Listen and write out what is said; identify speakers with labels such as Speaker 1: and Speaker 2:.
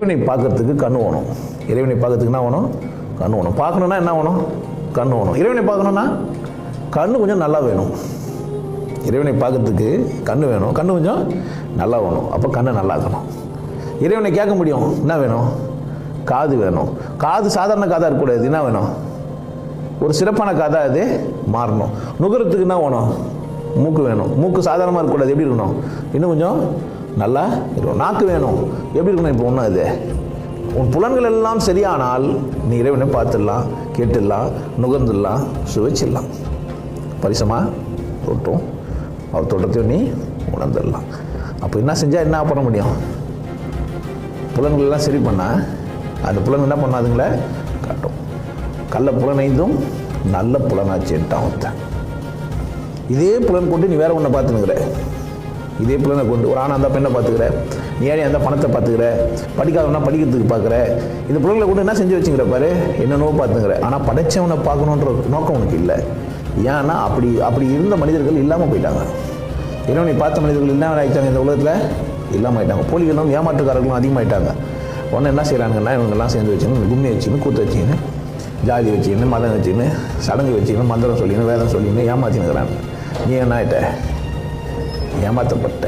Speaker 1: இறைவனை பார்க்கறதுக்கு கண்ணு வேணும். இறைவனை பார்க்கறதுக்கு என்ன வேணும்? கண்ணு வேணும். பார்க்கணுன்னா என்ன வேணும்? கண்ணு வேணும். இறைவனை பார்க்கணுன்னா கண்ணு கொஞ்சம் நல்லா வேணும். இறைவனை பார்க்கறதுக்கு கண்ணு வேணும், கண்ணு கொஞ்சம் நல்லா வேணும். அப்போ கண்ணை நல்லா இருக்கணும். இறைவனை கேட்க முடியும், என்ன வேணும்? காது வேணும். காது சாதாரண காதாக இருக்கக்கூடாது, என்ன வேணும்? ஒரு சிறப்பான காதாக அது மாறணும். நுகரத்துக்கு என்ன வேணும்? மூக்கு வேணும். மூக்கு சாதாரணமாக இருக்கக்கூடாது, எப்படி இருக்கணும்? இன்னும் கொஞ்சம் நல்லா இருக்கணும். நாக்கு வேணும், எப்படி இருக்கணும்? இப்போ ஒன்றும் அது உன் புலன்கள் எல்லாம் சரியானால் நீ இறைவனை பார்த்துடலாம், கேட்டுடலாம், நுகர்ந்துடலாம், சுவைச்சிடலாம். பரிசமாக தொட்டும் அவர் தோட்டத்தையும் நீ உணர்ந்துடலாம். அப்போ என்ன செஞ்சால் என்ன பண்ண முடியும்? புலன்கள் எல்லாம் சரி பண்ணால் அந்த புலன் என்ன பண்ணாதுங்களே காட்டும். கள்ள புலனைந்தும் நல்ல புலனாச்சேன்ட்டான் ஒருத்தன். இதே புலன் கொண்டு நீ வேற ஒன்றை பார்த்துனுங்கிற. இதே புலனை கொண்டு ஒரு ஆணா அந்த பெண்ணை பார்த்துக்கிற, நீ ஏன் அந்த பணத்தை பார்த்துக்கிற, படிக்காதவனா படிக்கிறதுக்கு பார்க்குற. இந்த புலன்களை கொண்டு என்ன செஞ்சு வச்சுங்கிற பாரு, என்னென்னவோ பார்த்துங்கிற. ஆனால் படைச்சவனை பார்க்கணுன்ற நோக்கம் உனக்கு இல்லை. ஏன்னா அப்படி இருந்த மனிதர்கள் இல்லாமல் போயிட்டாங்க. இறைவனை பார்த்த மனிதர்கள் இல்லாமல் ஆகிட்டாங்க. இந்த உலகத்தில் இல்லாமல் ஆகிட்டாங்க. போலிகளும் ஏமாற்றுக்காரர்களும் அதிகமாகிட்டாங்க. உடனே என்ன செய்கிறாங்கன்னா, இவங்கெல்லாம் சேர்ந்து வச்சுன்னு கும்மி வச்சுன்னு கூத்து வச்சுன்னு ஜாதி வச்சுக்கின்னு மதம் வச்சுக்கின்னு சடங்கு வச்சுக்கின்னு மந்திரம் சொல்லின்னு வேதம் சொல்லின்னு ஏமாற்றினுக்கிறாங்க. நீ என்ன ஆகிட்ட? ஏமாற்றப்பட்ட.